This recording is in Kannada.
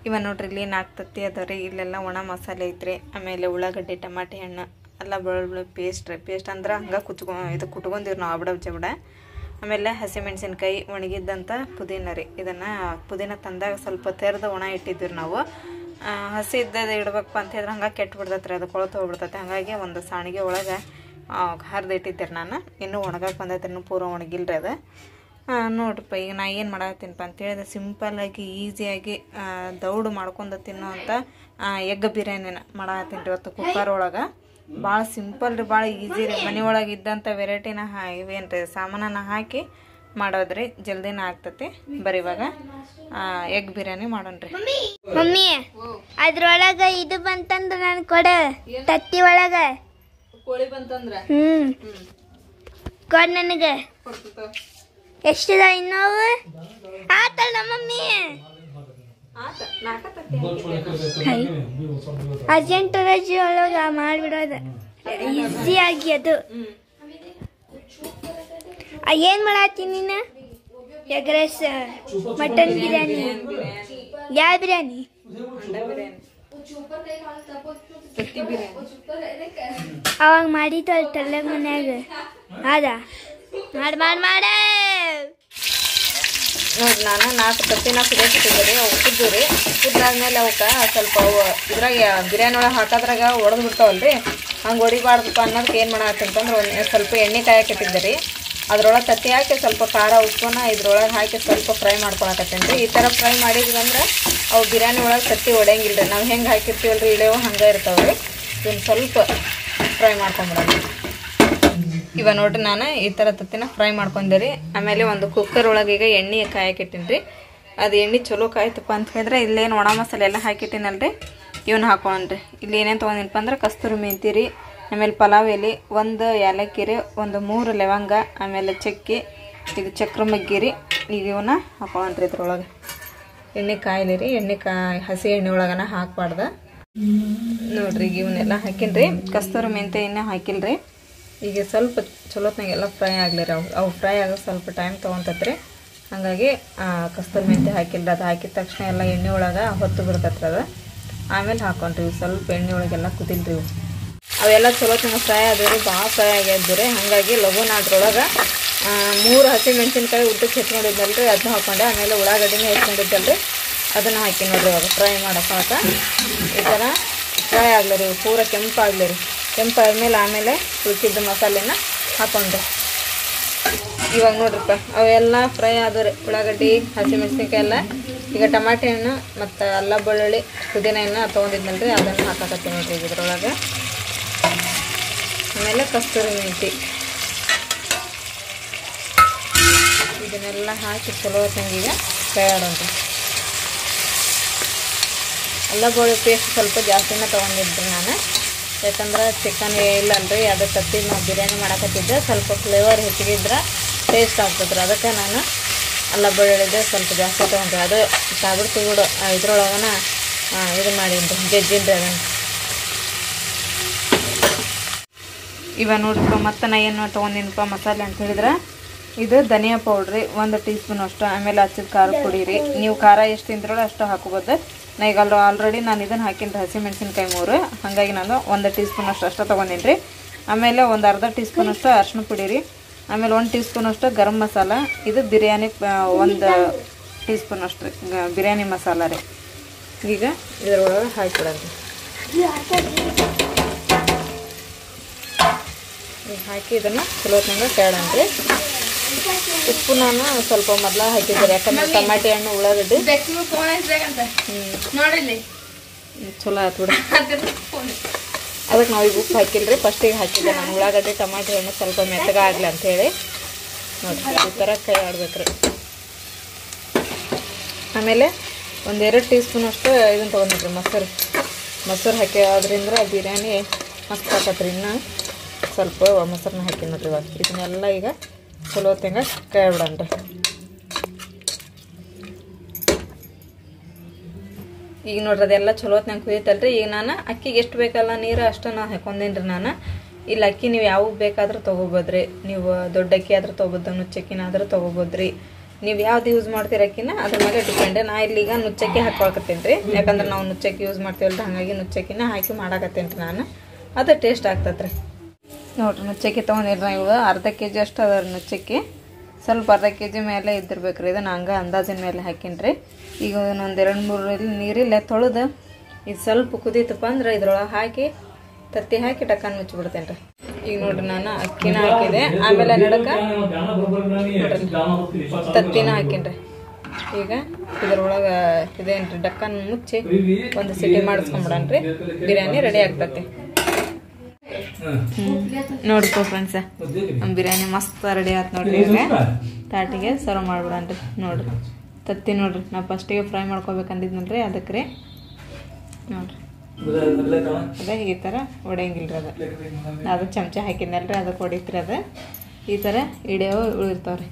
ಇವ ನೋಡ್ರಿ ಇಲ್ಲಿ 4 ತತ್ತಿ ಅದಾವ್ರಿ. ಇಲ್ಲೆಲ್ಲ ಒಣ ಮಸಾಲೆ ಐತ್ರಿ. ಆಮೇಲೆ ಉಳ್ಳಾಗಡ್ಡಿ, ಟಮಾಟೆ ಹಣ್ಣು, ಅಲ್ಲ ಬೆಳ್ಳುಳ್ಳಿ ಪೇಸ್ಟ್ ಅಂದ್ರೆ ಹಂಗೆ ಕುಟ್ಕೊಂಡಿವ್ರಿ ನಾವು ಜಬಡ. ಆಮೇಲೆ ಹಸಿಮೆಣ್ಸಿನ್ಕಾಯಿ, ಒಣಗಿದ್ದಂಥ ಪುದೀನ ರೀ. ಇದನ್ನು ಪುದೀನ ತಂದಾಗ ಸ್ವಲ್ಪ ತೆರೆದು ಒಣ ಇಟ್ಟಿದ್ದೀವಿ ನಾವು. ಹಸಿ ಇದ್ದದ್ದು ಇಡ್ಬೇಕಪ್ಪ ಅಂತ ಹೇಳಿದ್ರೆ ಹಂಗೆ ಕೆಟ್ಟು ಬಿಡ್ತೈತೆ ರೀ, ಅದು ಕೊಳತು ಹೋಗ್ಬಿಡ್ತೈತೆ. ಹಾಗಾಗಿ ಒಂದು ಸಾಣಿಗೆ ಒಳಗೆ ಹರಿದು ಇಟ್ಟಿದ್ದೀರಿ ನಾನು. ಇನ್ನೂ ಒಣಗಕ್ಕೆ ಬಂದೈತೆ, ಇನ್ನೂ ಪೂರ ಒಣಗಿಲ್ರಿ ಅದು. ನೋಡ್ರಿಪ್ಪ ಈಗ ನಾ ಏನು ಮಾಡತ್ತೀನಪ್ಪ ಅಂತೇಳಿದ್ರೆ ಸಿಂಪಲ್ಲಾಗಿ ಈಸಿಯಾಗಿ ದೌಡು ಮಾಡ್ಕೊಂಡು ತಿನ್ನೋ ಅಂಥ ಎಗ್ ಬಿರಿಯಾನಿನ ಮಾಡತ್ತೀನಿ ರೀ ಇವತ್ತು ಕುಕ್ಕರ್ ಒಳಗೆ. ಭಾಳ ಸಿಂಪಲ್ ರೀ, ಭಾಳ ಈಸಿ ರೀ. ಮನೆ ಒಳಗೆ ಇದ್ದಂಥ ವೆರೈಟಿನ ಇವೇನು ರೀ ಸಾಮಾನನ್ನ ಹಾಕಿ ಮಾಡೋದ್ರಿ, ಜಲ್ದಿನ ಆಗ್ತತಿ. ಬರೀ ಇವಾಗ ಎಗ್ ಬಿರಿಯಾನಿ ಮಾಡೋಣ್ರಿ. ಮಮ್ಮಿ ಅದ್ರೊಳಗೆ ಇದು ಬಂತಂದ್ರೆ ನಾನು ಕೊಡ ತತ್ತಿ ಒಳಗೆ ಕೋಳಿ ಬಂತಂದ್ರೆ ಕೊಡ್ ನನಗೆ. ಎಷ್ಟಿದ ಇನ್ನೋವು ಆತಲ್ಲ ಮಮ್ಮಿ. ಅರ್ಜೆಂಟ್ ರಜೆ ಒಳಗೆ ಮಾಡಿಬಿಡೋದು ಈಸಿಯಾಗಿ. ಅದು ಏನು ಮಾಡತ್ತೀನಿ ನೀನು? ಎಗ್ ರೈಸ್, ಮಟನ್ ಬಿರಿಯಾನಿ, ಯಾವ ಬಿರಿಯಾನಿ? ಅವಾಗ ಮಾಡಿದ್ದು ತಲೆ ಮನ್ಯಾಗ ಅದ ಮಾಡ ನೋಡಿ ನಾನು 4 ತತ್ತಿನ ಕುದಿಸಿಟ್ಟಿದ್ದೆ ರೀ. ಅವು ಕುದ್ದು ರೀ. ಕುದ್ದಾದ್ಮೇಲೆ ಅವಕ್ಕೆ ಸ್ವಲ್ಪ ಅವು ಇದ್ರಾಗ ಬಿರಿಯಾನಿ ಒಳಗೆ ಹಾಕೋದ್ರಾಗ ಒಡೆದು ಬಿಡ್ತಾವಲ್ರಿ, ಹಂಗೆ ಹೊಡಿಬಾರ್ದಪ್ಪ ಅನ್ನೋದಕ್ಕೆ ಏನು ಮಾಡತ್ತಂತಂದ್ರೆ ಸ್ವಲ್ಪ ಎಣ್ಣೆ ಕಾಯಕಟ್ಟಿದ್ದೆ ರೀ. ಅದ್ರೊಳಗೆ ತತ್ತಿ ಹಾಕಿ ಸ್ವಲ್ಪ ಖಾರ ಉಪ್ಪನ್ನ ಇದ್ರೊಳಗೆ ಹಾಕಿ ಸ್ವಲ್ಪ ಫ್ರೈ ಮಾಡ್ಕೊಳಕತ್ತೀನಿ ರೀ. ಈ ಥರ ಫ್ರೈ ಮಾಡಿದ್ವಂದ್ರೆ ಅವು ಬಿರಿಯಾನಿ ಒಳಗೆ ತತ್ತಿ ಹೊಡೆಯಂಗಿಲ್ಲ ರೀ. ನಾವು ಹೆಂಗೆ ಹಾಕಿರ್ತೀವಲ್ರಿ ಇಳೆವು ಹಂಗೆ ಇರ್ತಾವೆ ರೀ. ಇದನ್ನು ಸ್ವಲ್ಪ ಫ್ರೈ ಮಾಡ್ಕೊಂಬಿಡೋಣ. ಇವಾಗ ನೋಡ್ರಿ ನಾನು ಈ ಥರ ತತ್ತಿನ ಫ್ರೈ ಮಾಡ್ಕೊಂಡೆ ರೀ. ಆಮೇಲೆ ಒಂದು ಕುಕ್ಕರ್ ಒಳಗೆ ಈಗ ಎಣ್ಣೆ ಕಾಯಕ್ಕಿಟ್ಟಿನಿ ರೀ. ಅದು ಎಣ್ಣೆ ಚಲೋ ಕಾಯ್ತಪ್ಪ ಅಂತ ಹೇಳಿದ್ರೆ ಇಲ್ಲೇನು ಒಣ ಮಸಾಲೆ ಎಲ್ಲ ಹಾಕಿಟ್ಟಿನಲ್ರಿ, ಇವನ್ನ ಹಾಕೊಳ್ಳೋಣ್ರಿ. ಇಲ್ಲಿ ಏನೇನು ತೊಗೊಂಡಿನಪ್ಪ ಅಂದ್ರೆ ಕಸ್ತೂರಿ ಮೆಂತಿ ರೀ, ಆಮೇಲೆ ಪಲಾವ್ ಎಲೆ, 1 ಏಲಕ್ಕಿ ರೀ, 3 ಲವಂಗ, ಆಮೇಲೆ ಚಕ್ಕಿ, ಇದು ಚಕ್ರ ಮಗ್ಗಿ ರೀ. ಈಗ ಇವನ್ನ ಹಾಕೊಳ್ಳೋಣ್ರಿ ಇದ್ರೊಳಗೆ. ಎಣ್ಣೆ ಕಾಯಿಲಿ ರೀ, ಹಸಿ ಎಣ್ಣೆ ಒಳಗನ ಹಾಕ್ಬಾರ್ದು ನೋಡ್ರಿ. ಈಗ ಇವನ್ನೆಲ್ಲ ಹಾಕಿನ್ರಿ. ಕಸ್ತೂರಿ ಮೆಂತೆ ಇನ್ನೂ ಹಾಕಿಲ್ರಿ. ಈಗ ಸ್ವಲ್ಪ ಚಲೋತ್ನಾಗೆಲ್ಲ ಫ್ರೈ ಆಗಲಿ ರೀ. ಅವು ಫ್ರೈ ಆಗೋದು ಸ್ವಲ್ಪ ಟೈಮ್ ತೊಗೊತತ್ರಿ. ಹಾಗಾಗಿ ಕಸ್ತೂರಿ ಮೆಂತೆ ಹಾಕಿಲ್ರಿ. ಅದು ಹಾಕಿದ ತಕ್ಷಣ ಎಲ್ಲ ಎಣ್ಣೆ ಒಳಗೆ ಹೊತ್ತು ಬಿಡ್ತತ್ರಿ ಅದು. ಆಮೇಲೆ ಹಾಕೊಂಡ್ರಿ ಸ್ವಲ್ಪ ಎಣ್ಣೆ ಒಳಗೆಲ್ಲ ಕುದಿಲ್ರಿ ಇವು. ಅವೆಲ್ಲ ಚಲೋತ್ನಾಗ ಫ್ರೈ ಆದ್ರಿ, ಭಾಳ ಫ್ರೈ ಆಗ್ಯಾದ್ರಿ. ಹಾಗಾಗಿ ಲಘುನ ಅದ್ರೊಳಗೆ 3 ಹಸಿಮೆಣ್ಸಿನ್ಕಾಯಿ ಉದ್ದಕ್ಕೆ ಹೆಚ್ಕೊಂಡಿದ್ದಲ್ರಿ, ಅದನ್ನ ಹಾಕೊಂಡೆ. ಆಮೇಲೆ ಉಳ್ಳಾಗಡ್ಡಿನ ಹೆಚ್ಕೊಂಡಿದ್ದಲ್ರಿ, ಅದನ್ನು ಹಾಕಿ ನೋಡ್ರಿ. ಇವಾಗ ಫ್ರೈ ಮಾಡೋಕೆ ಈ ಥರ ಫ್ರೈ ಆಗಲಿ ರೀ, ಪೂರ ಕೆಂಪಾಗಲಿ ರೀ. ಕೆಂಪಾದ್ಮೇಲೆ ಆಮೇಲೆ ಉಳ್ಕಿದ್ದ ಮಸಾಲೆನ ಹಾಕೊಂಡ್ರಿ. ಇವಾಗ ನೋಡ್ರಿಪ್ಪ ಅವೆಲ್ಲ ಫ್ರೈ ಆದವ್ರಿ, ಉಳ್ಳಾಗಡ್ಡಿ, ಹಸಿಮೆಣ್ಸಿನ್ಕಾಯಿ ಎಲ್ಲ. ಈಗ ಟಮಾಟೆ ಹಣ್ಣು ಮತ್ತು ಅಲ್ಲ ಬೆಳ್ಳುಳ್ಳಿ ಪುದೀನ ಹಣ್ಣು ತೊಗೊಂಡಿದ್ನಲ್ರಿ, ಅದನ್ನು ಹಾಕಕತ್ತೀನಿ ನೋಡ್ರಿ ಇದ್ರೊಳಗೆ. ಆಮೇಲೆ ಕಸ್ತೂರಿ ಮೆಂತಿ, ಇದನ್ನೆಲ್ಲ ಹಾಕಿ ಚಲೋ ಹೊತ್ತಂಗೀಗ ಫ್ರೈ ಆಡೋಣ್ರಿ. ಅಲ್ಲ ಬೆಳ್ಳುಳ್ಳಿ ಪೇಸ್ಟ್ ಸ್ವಲ್ಪ ಜಾಸ್ತಿನ ತೊಗೊಂಡಿದ್ರಿ ನಾನು, ಯಾಕಂದ್ರೆ ಚಿಕನ್ ಇಲ್ಲಲ್ರಿ, ಅದು ತತ್ತಿ ನಾವು ಬಿರಿಯಾನಿ ಮಾಡಕತ್ತಿದ್ದೆ. ಸ್ವಲ್ಪ ಫ್ಲೇವರ್ ಹೆಚ್ಚಿಗಿದ್ರೆ ಟೇಸ್ಟ್ ಆಗ್ತದ್ರಿ. ಅದಕ್ಕೆ ನಾನು ಅಲ್ಲ ಬೆಳ್ಳುಳ್ಳಿದೆ ಸ್ವಲ್ಪ ಜಾಸ್ತಿ ತೊಗೊಂಡ್ರಿ. ಅದು ಸಾಬಿಡ್ತು ಕೂಡ ಇದ್ರೊಳಗನ ಇದು ಮಾಡೀನಿ ಜಜ್ಜಿನ್ರಿ ಅದನ್ನು. ಇವಾಗ ನೋಡ್ರಿಪ್ಪ ಮತ್ತೆ ನಾ ಏನು ತೊಗೊಂಡಿನಪ್ಪ ಮಸಾಲೆ ಅಂತ ಹೇಳಿದ್ರೆ, ಇದು ಧನಿಯಾ ಪೌಡ್ರಿ 1 ಟೀ ಸ್ಪೂನ್ ಅಷ್ಟು. ಆಮೇಲೆ ಹಚ್ಚಿದ ಖಾರ ಪುಡಿ ರೀ. ನೀವು ಖಾರ ಎಷ್ಟು ತಿಂದ್ರಲ್ಲ ಅಷ್ಟು ಹಾಕೋಬೋದು. ನಾ ಈಗ ಆಲ್ರೆಡಿ ನಾನು ಇದನ್ನು ಹಾಕಿನ್ರಿ ಹಸಿಮೆಣ್ಸಿನ್ಕಾಯಿ 3, ಹಾಗಾಗಿ ನಾನು 1 ಟೀ ಸ್ಪೂನ್ ಅಷ್ಟು ತೊಗೊಂಡಿನಿ ರೀ. ಆಮೇಲೆ ಒಂದು ಅರ್ಧ ಟೀ ಸ್ಪೂನ್ ಅಷ್ಟು ಅರಿಶಿನ ಪುಡಿ ರೀ. ಆಮೇಲೆ 1 ಟೀ ಸ್ಪೂನ್ ಅಷ್ಟು ಗರಂ ಮಸಾಲ. ಇದು ಬಿರಿಯಾನಿ 1 ಟೀ ಸ್ಪೂನ್ ಅಷ್ಟು ಬಿರಿಯಾನಿ ಮಸಾಲ ರೀ. ಈಗ ಇದರೊಳಗೆ ಹಾಕಿಬಿಡೋದು. ಈಗ ಹಾಕಿ ಇದನ್ನು ಚಲೋತ್ನಾಗ ಕೇಳೋಣ್ರಿ. ಉಪ್ಪು ನಾನು ಸ್ವಲ್ಪ ಮೊದಲ ಹಾಕಿದ್ದೆ, ಯಾಕಂದ್ರೆ ಟಮಾಟೆ ಹಣ್ಣು ಉಳ್ಳಾಗಡ್ಡಿ ಚಲೋ ಆಯ್ತು ಬಿಡ. ಅದಕ್ಕೆ ನಾವು ಈಗ ಉಪ್ಪು ಹಾಕಿಲ್ರಿ, ಫಸ್ಟಿಗೆ ಹಾಕಿದ್ದೆ ನಾನು. ಉಳ್ಳಾಗಡ್ಡಿ ಟಮಾಟೆ ಹಣ್ಣು ಸ್ವಲ್ಪ ಮೆತ್ತಗ ಆಗಲಿ ಅಂಥೇಳಿ ನೋಡಿರಿ ಈ ಥರ ಕೈ ಆಡ್ಬೇಕ್ರಿ. ಆಮೇಲೆ 1-2 ಟೀ ಸ್ಪೂನ್ ಅಷ್ಟು ಇದನ್ನು ತೊಗೊಂಡಿದ್ರಿ ಮೊಸರು ಹಾಕಿ ಆದ್ರಿಂದ ಬಿರಿಯಾನಿ ಮಸ್ತ್ ಹಾಕತ್ರಿ. ಇನ್ನು ಸ್ವಲ್ಪ ಮೊಸರನ್ನ ಹಾಕಿ ನೋಡ್ರಿ. ಇವಾಗ ಇದನ್ನೆಲ್ಲ ಈಗ ಚಲೋ ಹೊತ್ತಂಗ ಕೈ ಬಿಡೋಣ್ರಿ. ಈಗ ನೋಡ್ರಿ ಅದೆಲ್ಲ ಚಲೋ ಹೊತ್ನಾಗ ಕುದೀತಲ್ರಿ. ಈಗ ನಾನು ಅಕ್ಕಿಗೆ ಎಷ್ಟು ಬೇಕಲ್ಲ ನೀರು ಅಷ್ಟು ನಾನು ಹಾಕೊಂಡೇನ್ರಿ ನಾನು. ಇಲ್ಲಿ ಅಕ್ಕಿ ನೀವು ಯಾವ ಬೇಕಾದ್ರೂ ತೊಗೋಬೋದ್ರಿ. ನೀವು ದೊಡ್ಡ ಅಕ್ಕಿ ಆದ್ರೂ ತೊಗೋಬೋದು, ನುಚ್ಚಕ್ಕಿನ ಆದ್ರೂ ತೊಗೋಬೋದ್ರಿ. ನೀವು ಯಾವ್ದು ಯೂಸ್ ಮಾಡ್ತೀರಕ್ಕಿನ ಅದ್ರ ಮೇಲೆ ಡಿಪೆಂಡ್. ನಾ ಇಲ್ಲಿಗ ನುಚ್ಚಕ್ಕಿ ಹಾಕೊಳಕತ್ತೀನಿ ರೀ, ಯಾಕಂದ್ರೆ ನಾವು ನುಚ್ಚಕ್ಕಿ ಯೂಸ್ ಮಾಡ್ತೀವಲ್ಲ ಹಾಗಾಗಿ ನುಚ್ಚಕ್ಕಿನ ಹಾಕಿ ಮಾಡಾಕತ್ತೀನಿ ರೀ ನಾನು. ಅದು ಟೇಸ್ಟ್ ಆಗ್ತದೆ ರೀ. ನೋಡಿರಿ ನುಚ್ಚಕ್ಕಿ ತೊಗೊಂಡಿರಿ ಇವು ಅರ್ಧ ಕೆ ಜಿ ಅಷ್ಟು ಅದ ರೀ ನುಚ್ಚಕ್ಕಿ. ಸ್ವಲ್ಪ ಅರ್ಧ ಕೆ ಜಿ ಮೇಲೆ ಇದ್ದಿರ್ಬೇಕು ರೀ. ಇದನ್ನು ಹಂಗೆ ಅಂದಾಜಿನ ಮೇಲೆ ಹಾಕೀನಿ ರೀ. ಈಗ ಒಂದು 2-3 ನೀರಿಲ್ಲ ತೊಳೆದು ಇದು ಸ್ವಲ್ಪ ಕುದೀತಪ್ಪ ಅಂದ್ರೆ ಇದ್ರೊಳಗೆ ಹಾಕಿ ತತ್ತಿ ಹಾಕಿ ಟಕ್ಕನ್ ಮುಚ್ಚಿಬಿಡ್ತೇನೆ ರೀ. ಈಗ ನೋಡ್ರಿ ನಾನು ಅಕ್ಕಿನ ಹಾಕಿದೆ, ಆಮೇಲೆ ನಡಕ ತತ್ತಿನ ಹಾಕೀನಿ ರೀ. ಈಗ ಇದ್ರೊಳಗೆ ಇದೇನು ರೀ ಡಕ್ಕನ್ ಮುಚ್ಚಿ ಒಂದು ಸಿಟಿ ಮಾಡಿಸ್ಕೊಂಬಿಡೋಣ ರೀ. ಬಿರಿಯಾನಿ ರೆಡಿ ಆಗ್ತತಿ. ನೋಡ್ಕೋ ಫ್ರೆಂಡ್ಸ, ನಮ್ಮ ಬಿರಿಯಾನಿ ಮಸ್ತ್ ರೆಡಿ ಆಯ್ತು ನೋಡ್ರಿ. ಈಗ ತಾಟಿಗೆ ಸರ್ವ್ ಮಾಡ್ಬಿಡೋಣ ರೀ. ನೋಡ್ರಿ ತತ್ತಿ ನೋಡ್ರಿ, ನಾ ಫಸ್ಟಿಗೆ ಫ್ರೈ ಮಾಡ್ಕೋಬೇಕಂದಿದ್ನಲ್ರಿ ಅದಕ್ಕೆ ರೀ. ನೋಡ್ರಿ ಅದೇ ಈ ಥರ ಹೊಡೆಯಂಗಿಲ್ಲ ರೀ. ಅದು ಚಮಚ ಹಾಕಿದ್ನಲ್ರಿ ಅದಕ್ಕೆ ಹೊಡಿತ್ರಿ. ಅದು ಈ ಥರ ಇಡಿಯೋ ಉಳಿರ್ತಾವ್ರಿ.